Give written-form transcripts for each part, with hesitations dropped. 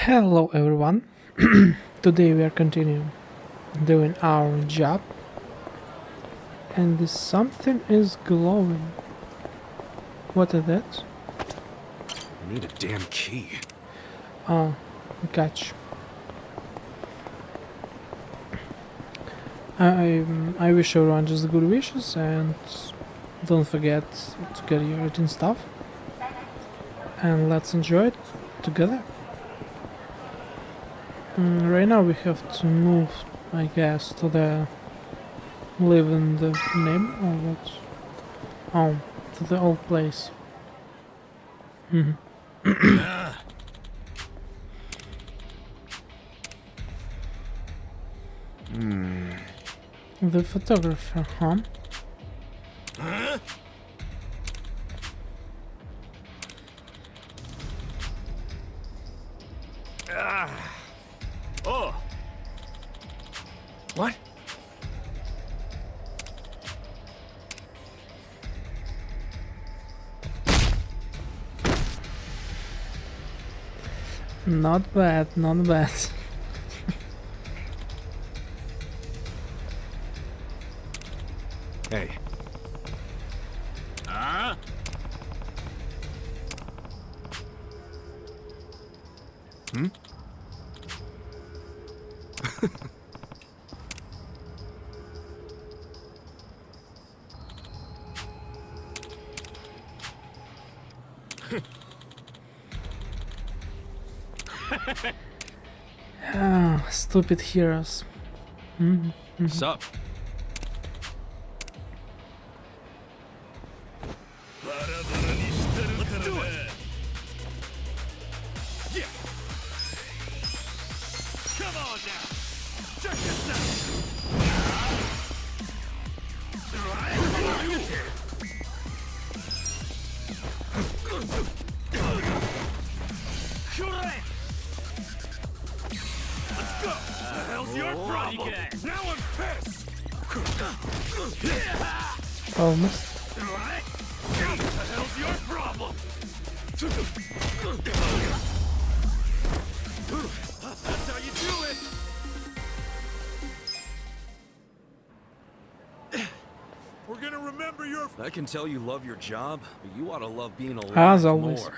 Hello everyone. Today we are continuing doing our job and this something is glowing. What is that? I need a damn key. Oh, catch. I wish everyone just good wishes and don't forget to get your eating stuff and let's enjoy it together. Right now we have to move, I guess, to the live in the neighbor or what? Oh, to the old place. The photographer, huh? Oh. What? Not bad, not bad. Hey. Ah. Hmm? Ah, stupid heroes. Sup? Let's do it. Yeah. Come on now. Check this out. Let's go. The hell's your problem? Now I'm pissed. Almost. What the hell's your problem? That's how you do it. We're gonna remember your. I can tell you love your job, but you ought to love being alive As always. more.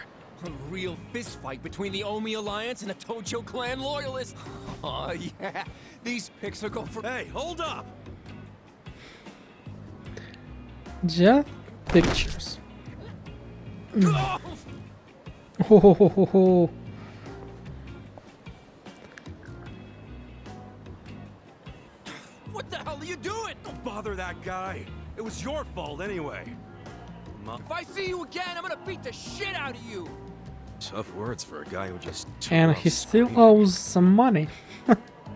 A real fist fight between the Omi Alliance and the Tojo Clan loyalists. Oh yeah, these pics will go for. Hey, hold up! Just pictures. Oh! Oh, What the hell are you doing? Don't bother that guy. It was your fault anyway. If I see you again, I'm gonna beat the shit out of you. Tough words for a guy who just. and he still owes some money.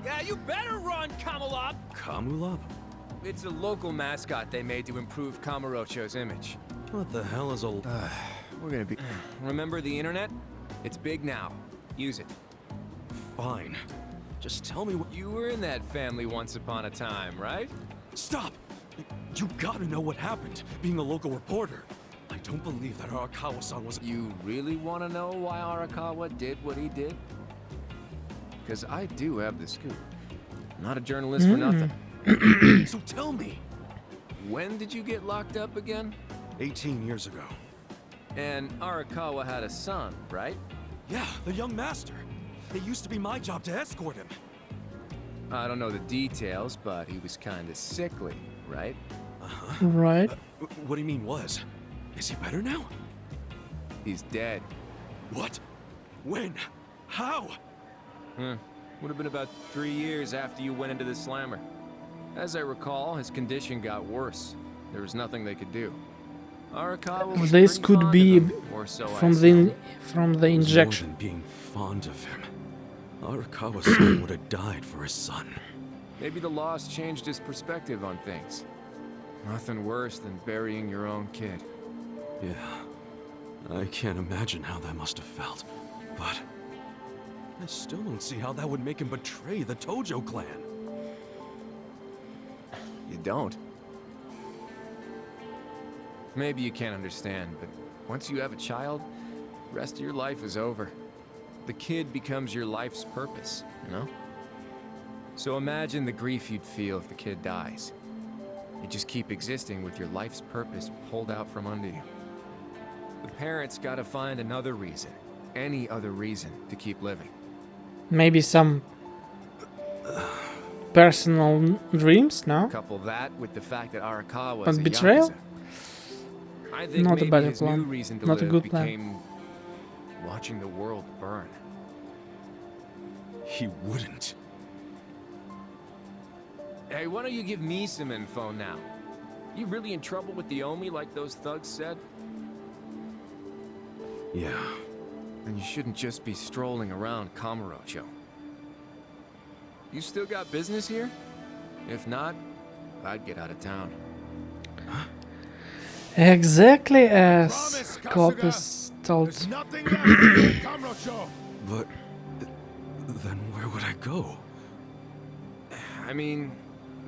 Yeah, you better run, Kamalop. Kamulop? It's a local mascot they made to improve Kamurocho's image. What the hell is a? We're gonna be. Remember the internet? It's big now. Use it. Fine. Just tell me what. You were in that family once upon a time, right? Stop! You gotta know what happened, being a local reporter. I don't believe that Arakawa-san was. You really want to know why Arakawa did what he did? Because I do have the scoop. I'm not a journalist for nothing. So tell me. When did you get locked up again? 18 years ago. And Arakawa had a son, right? Yeah, the young master. It used to be my job to escort him. I don't know the details, but he was kind of sickly, right? Right. What do you mean was? Is he better now? He's dead. What? When? How? Would have been about 3 years after you went into the slammer. As I recall, his condition got worse. There was nothing they could do. Arakawa was This pretty could fond be of him, or so I from assume. the injection. More than being fond of him. Arakawa-san would have died for his son. Maybe the loss changed his perspective on things. Nothing worse than burying your own kid. Yeah. I can't imagine how that must have felt. But I still don't see how that would make him betray the Tojo clan. You don't. Maybe you can't understand, but once you have a child, the rest of your life is over. the kid becomes your life's purpose, you know? So imagine the grief you'd feel if the kid dies. You just keep existing with your life's purpose pulled out from under you. The parents gotta find another reason, any other reason, to keep living. Maybe some personal dreams, no? Couple that with the fact that Arakawa was But a betrayal? Yakuza. I think Not a maybe bad his plan. new reason to Not a live good plan. became watching the world burn. He wouldn't. Hey, why don't you give me some info now? You really in trouble with the Omi like those thugs said? Yeah. Then you shouldn't just be strolling around Kamurocho. You still got business here? If not, I'd get out of town. Exactly as Promise, Copis told. There's nothing left in Kamurocho. But then where would I go? I mean,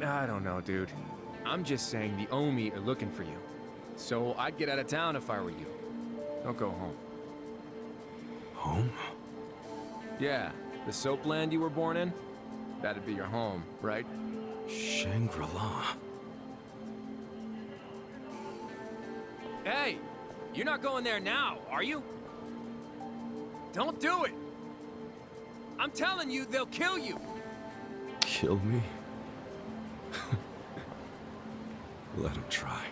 I don't know, dude. I'm just saying the Omi are looking for you. So I'd get out of town if I were you. Don't go home. Home? Yeah, the soap land you were born in? That'd be your home, right? Shangri-La. Hey! You're not going there now, are you? Don't do it! I'm telling you, they'll kill you! Kill me? Let him try.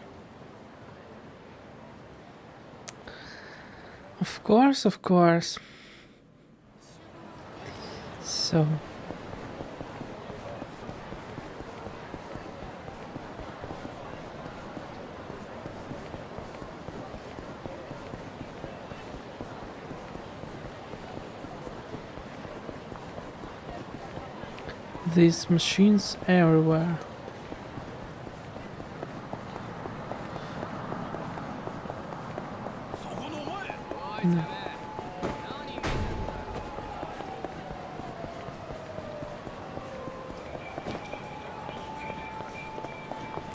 Of course, of course. So. These machines everywhere. No.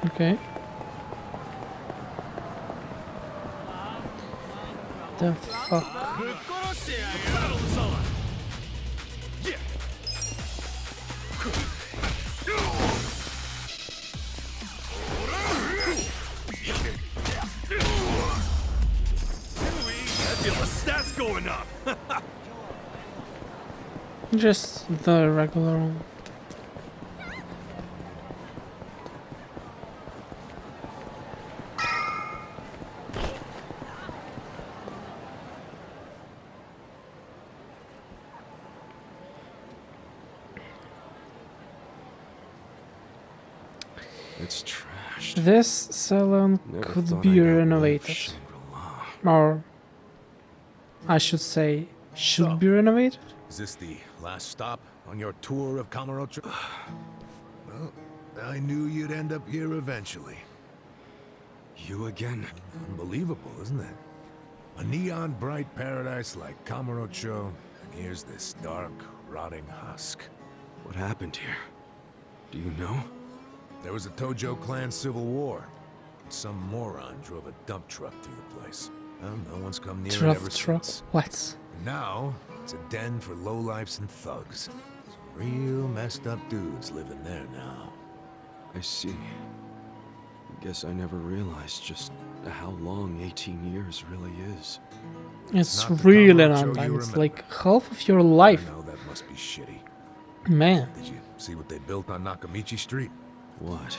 Okay. The fuck? Stats going up. Just the regular one. It's trashed. This salon Never could thought be I'd outlive renovated. Shangri-La. Or I should say, should be renovated. Is this the last stop on your tour of Kamurocho? Well, I knew you'd end up here eventually. You again? Unbelievable, isn't it? A neon bright paradise like Kamurocho, and here's this dark, rotting husk. What happened here? Do you know? There was a Tojo clan civil war. Some moron drove a dump truck through the place. Well, no one's come near it ever Truck. since. What? And now, it's a den for lowlifes and thugs. Some real messed up dudes living there now. I see. Guess I never realized just how long 18 years really is. It's Not the really Kamurocho long you time. It's remember. like half of your life. I know that must be shitty. Man. Did you see what they built on Nakamichi Street? What?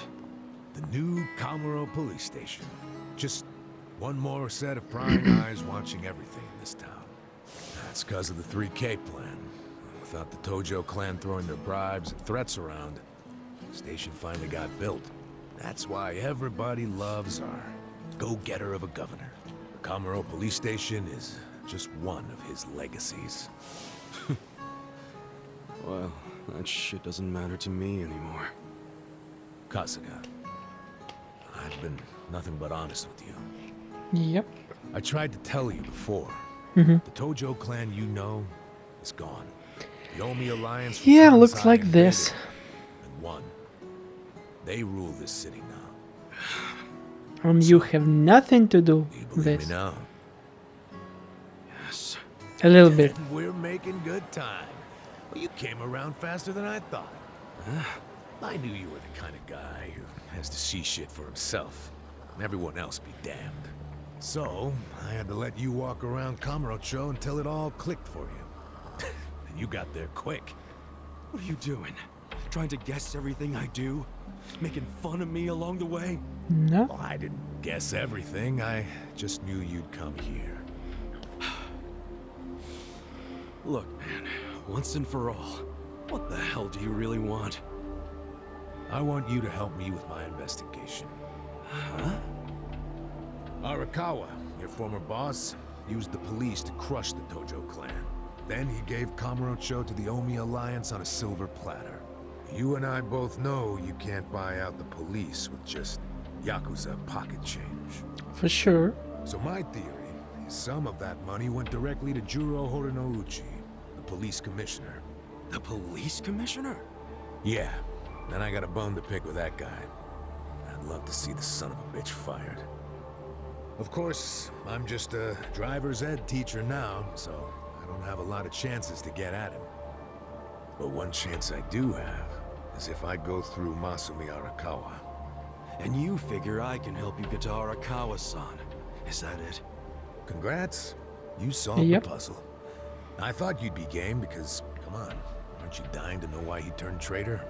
The new Kamuro police station. Just one more set of prying eyes watching everything in this town. That's because of the 3K plan. Without the Tojo clan throwing their bribes and threats around, the station finally got built. That's why everybody loves our go-getter of a governor. The Kamuro police station is just one of his legacies. Well, that shit doesn't matter to me anymore. Kasuga, I've been nothing but honest with you. Yep. I tried to tell you before. Mhm. The Tojo clan you know is gone. The Omi alliance from Yeah, Kansai looks like this. invaded and won. They rule this city now. You have nothing to do Do you with believe this. me now? Yes. A little bit. We're making good time. Well, you came around faster than I thought. I knew you were the kind of guy who has to see shit for himself, and everyone else be damned. So, I had to let you walk around Kamurocho until it all clicked for you. And you got there quick. What are you doing? Trying to guess everything I do? Making fun of me along the way? No. Well, I didn't guess everything. I just knew you'd come here. Look, man, once and for all, what the hell do you really want? I want you to help me with my investigation. Huh? Arakawa, your former boss, used the police to crush the Tojo clan. Then he gave Kamurocho to the Omi Alliance on a silver platter. You and I both know you can't buy out the police with just Yakuza pocket change. For sure. So my theory is some of that money went directly to Juro Horinouchi, the police commissioner. The police commissioner? Yeah, then I got a bone to pick with that guy. I'd love to see the son of a bitch fired. Of course, I'm just a driver's ed teacher now, so I don't have a lot of chances to get at him. But one chance I do have is if I go through Masumi Arakawa. And you figure I can help you get to Arakawa-san. Is that it? Congrats, you solved Yep. the puzzle. I thought you'd be game because, come on, aren't you dying to know why he turned traitor?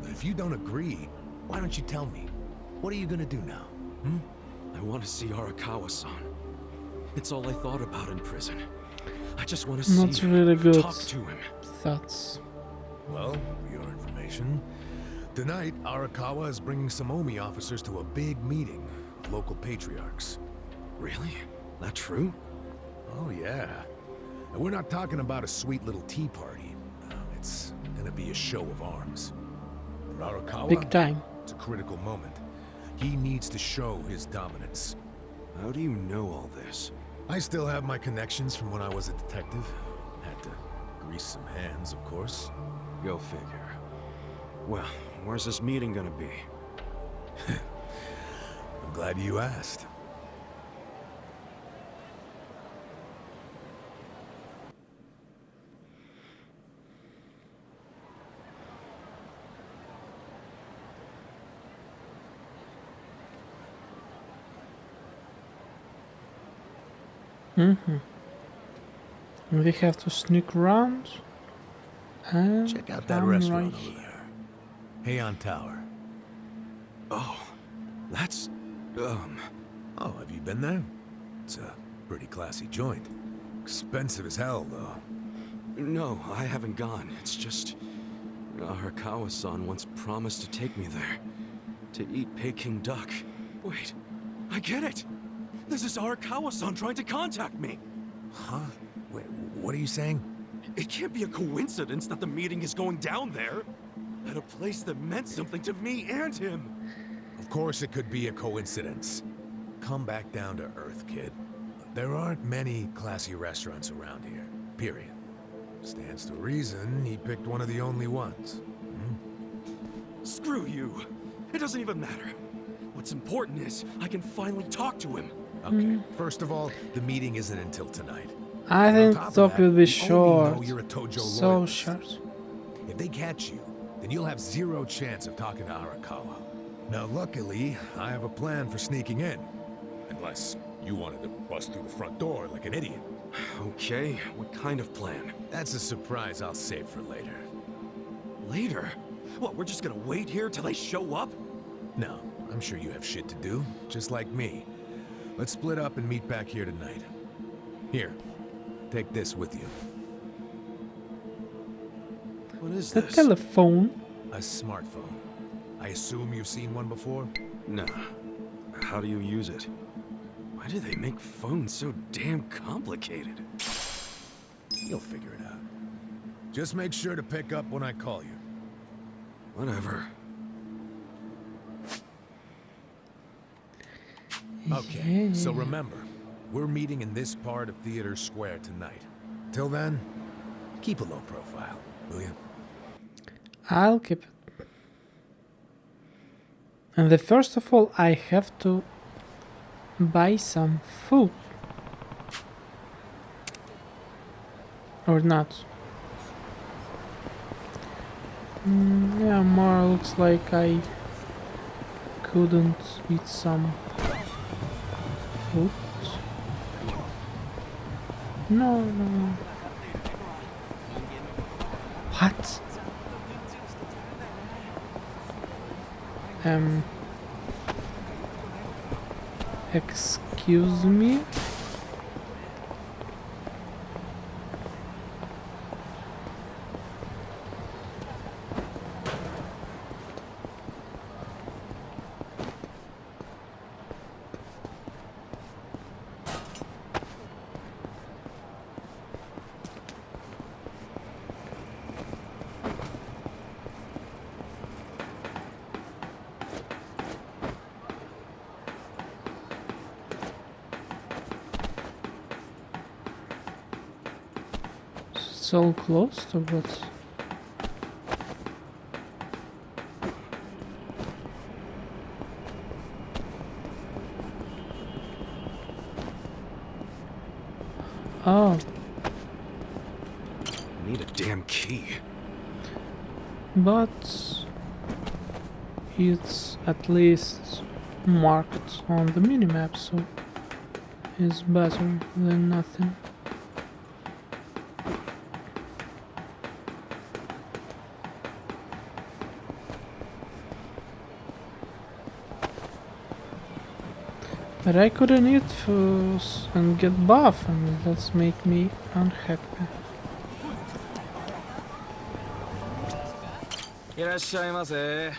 But if you don't agree, why don't you tell me? What are you gonna do now? I want to see Arakawa-san. It's all I thought about in prison. I just want to Not see him, really good talk to him. thoughts. Well, for your information, tonight Arakawa is bringing some Omi officers to a big meeting of local patriarchs. Really? That true? Oh yeah. And we're not talking about a sweet little tea party. It's gonna be a show of arms. For Arakawa, Big time. it's a critical moment. He needs to show his dominance. How do you know all this? I still have my connections from when I was a detective. Had to grease some hands, of course. Go figure. Well, where's this meeting gonna be? I'm glad you asked. We have to sneak around. And Check out that I'm restaurant right over there. Heian Tower. Oh, that's... Oh, have you been there? It's a pretty classy joint. Expensive as hell, though. No, I haven't gone. It's just... Arakawa-san once promised to take me there. To eat Peking duck. Wait, I get it! This is Arakawa-san trying to contact me! Huh? Wait, what are you saying? It can't be a coincidence that the meeting is going down there. At a place that meant something to me and him. Of course it could be a coincidence. Come back down to earth, kid. There aren't many classy restaurants around here, period. Stands to reason he picked one of the only ones. Screw you. It doesn't even matter. What's important is I can finally talk to him. Okay, first of all, the meeting isn't until tonight. I On think top of talk that, will be we only short. know you're a Tojo So loyalist. short. If they catch you, then you'll have zero chance of talking to Arakawa. Now, luckily, I have a plan for sneaking in. Unless you wanted to bust through the front door like an idiot. Okay, what kind of plan? That's a surprise I'll save for later. Later? What, we're just gonna wait here till they show up? No, I'm sure you have shit to do, just like me. Let's split up and meet back here tonight. Here, take this with you. What is The this? telephone. A smartphone. I assume you've seen one before? Nah. How do you use it? Why do they make phones so damn complicated? You'll figure it out. Just make sure to pick up when I call you. Whatever. Okay, so Yeah. remember, we're meeting in this part of Theater Square tonight. Till then, keep a low profile, will you? I'll keep it. And the first of all, I have to buy some food. Or not. Yeah, more looks like I couldn't eat some food. No, no. What? Excuse me? It's all closed or what? Oh, I need a damn key. but it's at least marked on the minimap, so it's better than nothing. But I couldn't eat and get buff, and that's make me unhappy. いらっしゃいませ。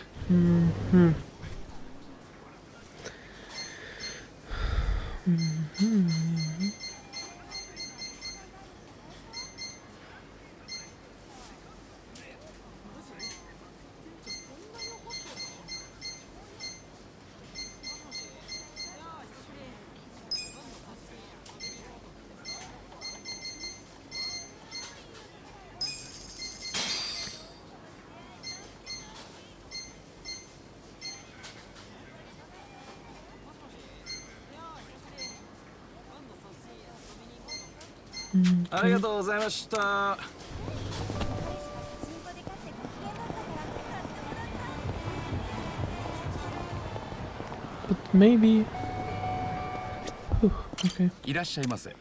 ありがとうございました。 But maybe... okay. いらっしゃいませ。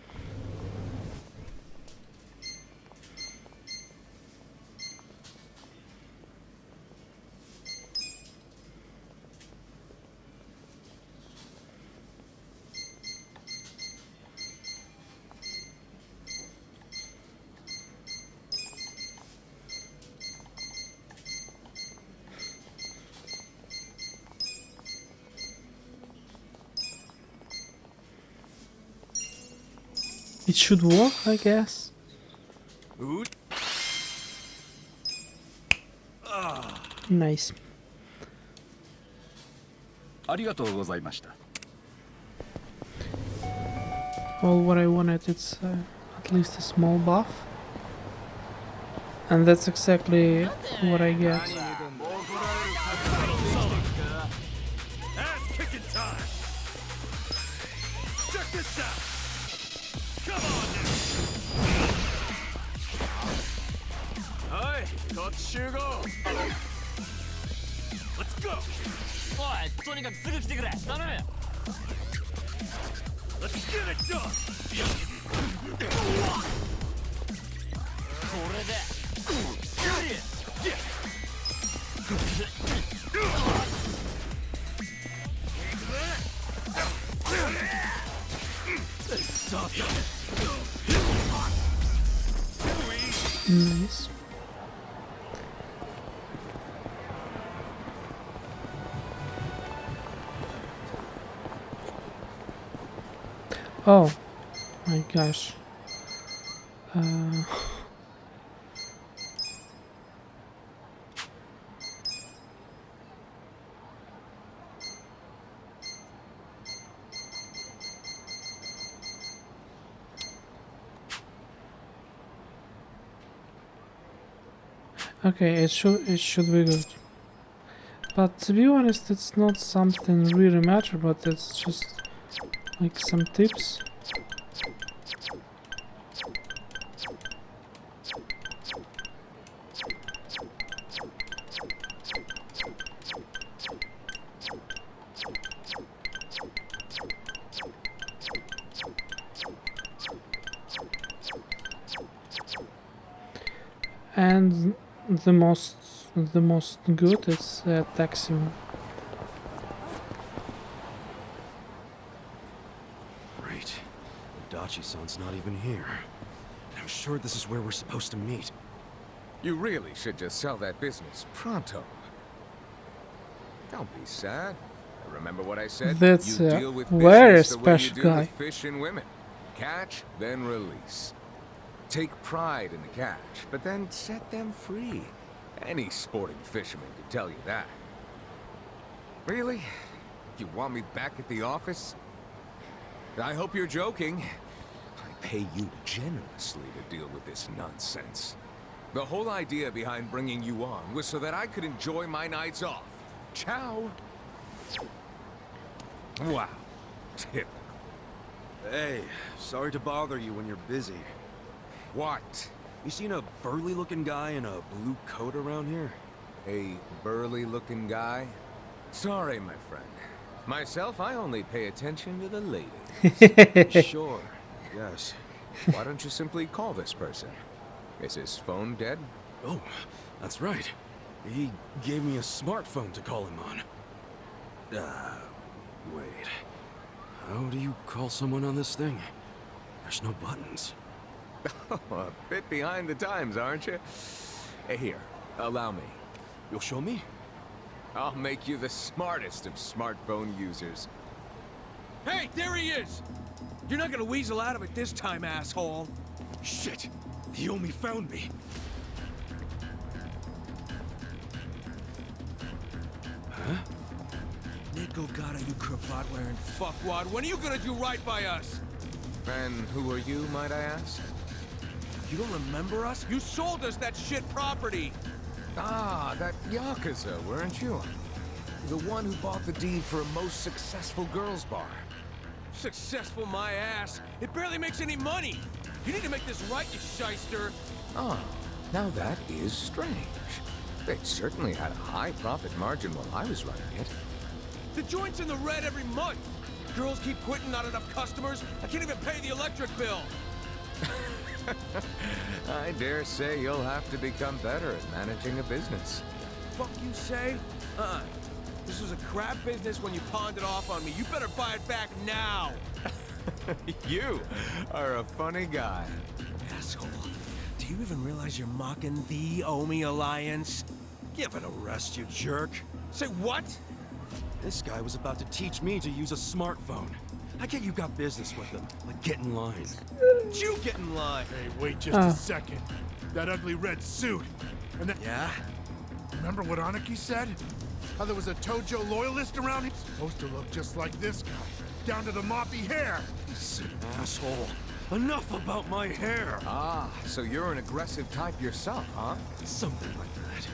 It should work, I guess. Nice. ありがとうございました。 All what I wanted, it's at least a small buff. And that's exactly what I get. Let's go. おい、とにかくすぐ来てくれ。頼む。 Let's get it done. これで。Nice. Oh my gosh. Okay, it should be good. But to be honest, it's not something really matter, but it's just Like some tips. And the most good is taxi. Great. Dachi-san's not even here. I'm sure this is where we're supposed to meet. You really should just sell that business pronto. Don't be sad. Remember what I said? That's you deal with very business the way you special deal guy. with fish and women. Catch, then release. Take pride in the catch, but then set them free. Any sporting fisherman could tell you that. Really? You want me back at the office? I hope you're joking. I pay you generously to deal with this nonsense. The whole idea behind bringing you on was so that I could enjoy my nights off. Ciao. Wow. Tip. Hey, sorry to bother you when you're busy. What? You seen a burly-looking guy in a blue coat around here? A burly-looking guy? Sorry, my friend. Myself, I only pay attention to the ladies. Sure, yes. Why don't you simply call this person? Is his phone dead? Oh, that's right. He gave me a smartphone to call him on. Wait. How do you call someone on this thing? There's no buttons. A bit behind the times, aren't you? Hey, here, allow me. You'll show me? I'll make you the smartest of smartphone users. Hey, there he is! You're not gonna weasel out of it this time, asshole. Shit! He only found me. Huh? Nick Ogata, you cravat-wearing fuckwad. When are you gonna do right by us? And who are you, might I ask? You don't remember us? You sold us that shit property! Ah, that Yakuza, weren't you? The one who bought the deed for a most successful girls' bar. Successful my ass. It barely makes any money. You need to make this right, you shyster. Ah, now that is strange. It certainly had a high profit margin while I was running it. The joint's in the red every month. Girls keep quitting, not enough customers. I can't even pay the electric bill. I dare say you'll have to become better at managing a business. Fuck you say? This was a crap business when you pawned it off on me. You better buy it back now. You are a funny guy. Asshole. Do you even realize you're mocking the Omi Alliance? Give it a rest, you jerk. Say what? This guy was about to teach me to use a smartphone. I get you got business with him, but get in line. You get in line. Hey, wait just a second. That ugly red suit. And that... Yeah? Remember what Aniki said? How there was a Tojo loyalist around here? Supposed to look just like this guy. Down to the moppy hair. Asshole. Enough about my hair. Ah, so you're an aggressive type yourself, huh? Something like that.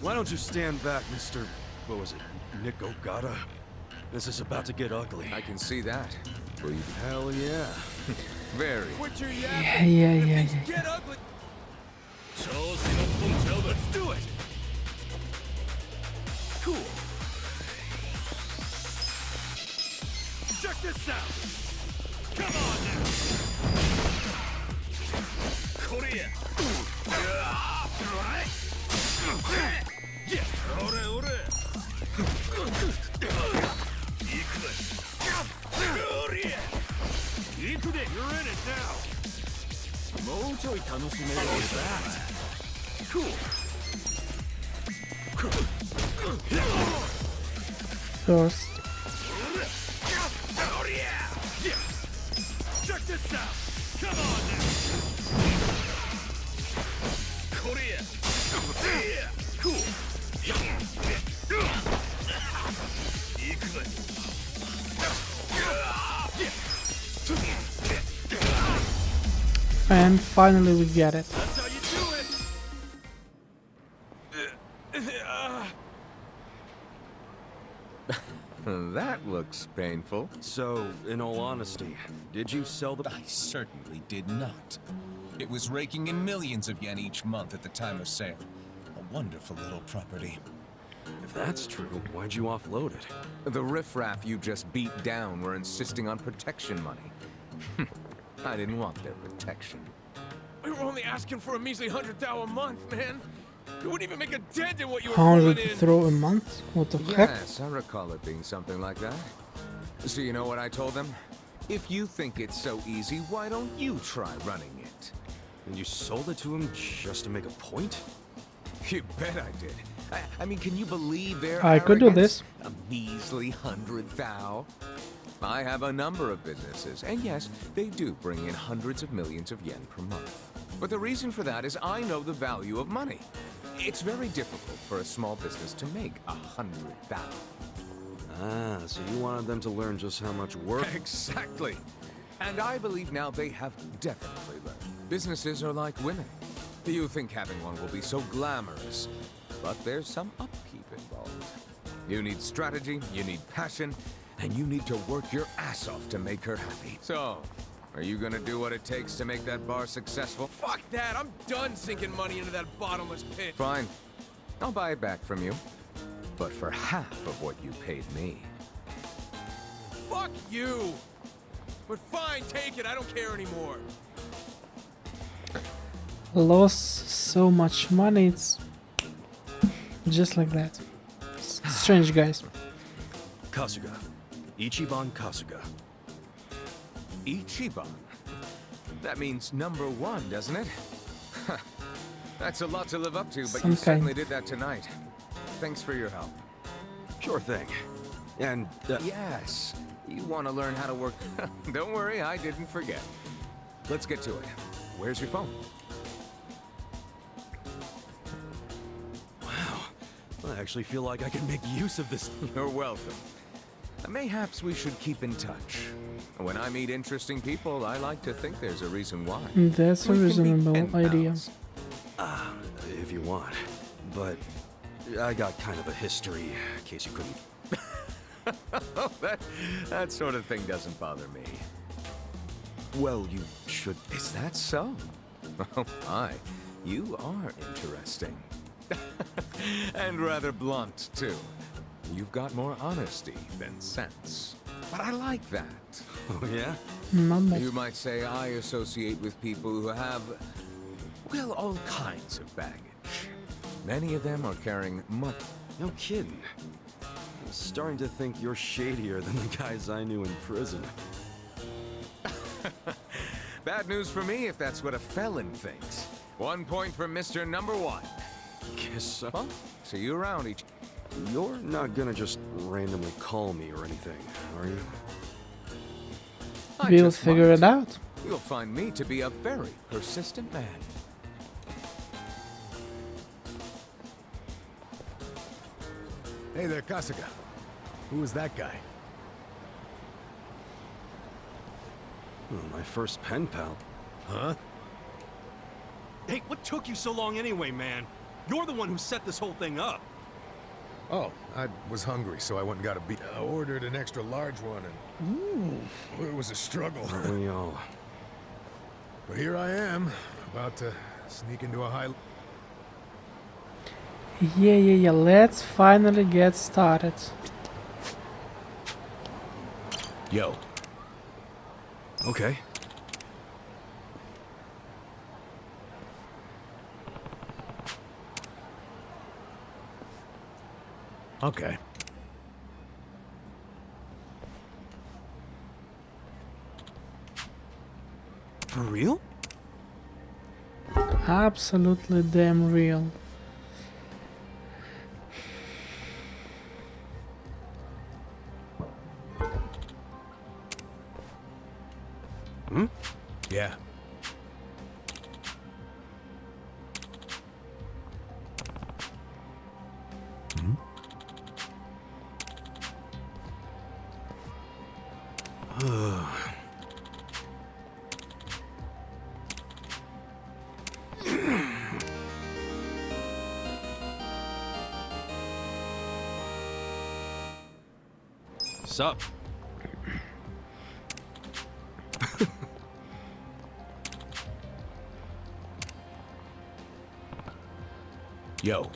Why don't you stand back, Mr. What was it? Nick Ogata? This is about to get ugly. I can see that. Will you? Hell yeah. Very. Quit your Yeah, yapping. yeah, If yeah, things yeah. get ugly. Let's do it. Cool. Check this out. Come on now. Korea. Yeah. Ore, ore. You're in it now. First. Check this out. Come on now. Korea. Yeah. Cool. And finally we get it. That's how you do it. That looked looks painful. So, in all honesty, did you sell the... I certainly did not. It was raking in millions of yen each month at the time of sale. A wonderful little property. If that's true, why'd you offload it? The riffraff you just beat down were insisting on protection money. I didn't want their protection. We were only asking for a measly 100,000 a month, man. You wouldn't even make a dent in what you were 100 pulling in. throw a month? What the heck? Yes, I recall it being something like that. So you know what I told them? If you think it's so easy, why don't you try running it? And you sold it to him just to make a point? You bet I did. I mean, can you believe their I could do arrogance? this. A measly 100,000. I have a number of businesses, and yes, they do bring in hundreds of millions of yen per month. But the reason for that is I know the value of money. It's very difficult for a small business to make 100,000. Ah, so you wanted them to learn just how much work... Exactly. And I believe now they have definitely learned. Businesses are like women. You think having one will be so glamorous, but there's some upkeep involved. You need strategy, you need passion, and you need to work your ass off to make her happy. So, are you gonna do what it takes to make that bar successful? Fuck that. I'm done sinking money into that bottomless pit. Fine. I'll buy it back from you. But for half of what you paid me. Fuck you. But fine, take it. I don't care anymore. Lost so much money, it's just like that. Strange guys. Kasuga. Ichiban Kasuga. Ichiban? That means number one, doesn't it? That's a lot to live up to, but Some you certainly kind. did that tonight. Thanks for your help. Sure thing. And, Yes, you want to learn how to work. Don't worry, I didn't forget. Let's get to it. Where's your phone? I actually feel like I can make use of this. You're welcome. Mayhaps we should keep in touch. When I meet interesting people, I like to think there's a reason why. That's a We can be reasonable pen idea. pals. If you want. But I got kind of a history, in case you couldn't... Oh, that sort of thing doesn't bother me. Well, you should... Is that so? Oh my, you are interesting. And rather blunt, too. You've got more honesty than sense. But I like that. Oh, yeah? Not bad. You might say I associate with people who have, well, all kinds of baggage. Many of them are carrying much... No kidding. I'm starting to think you're shadier than the guys I knew in prison. Bad news for me if that's what a felon thinks. 1 point for Mr. Number One. Guess so. Well, see you around each... You're not gonna just randomly call me or anything, are you? I We'll just figure might. it out. You'll find me to be a very persistent man. Hey there, Kasuga. Who was that guy? Oh, my first pen pal. Huh? Hey, what took you so long anyway, man? You're the one who set this whole thing up. Oh, I was hungry, so I went and got a beat. I ordered an extra large one, and it was a struggle. Aren't we all? But here I am, about to sneak into a high... Yeah. Let's finally get started. Yo. Okay. Okay. For real? Absolutely damn real. Hmm? Yeah. Sup? Yo,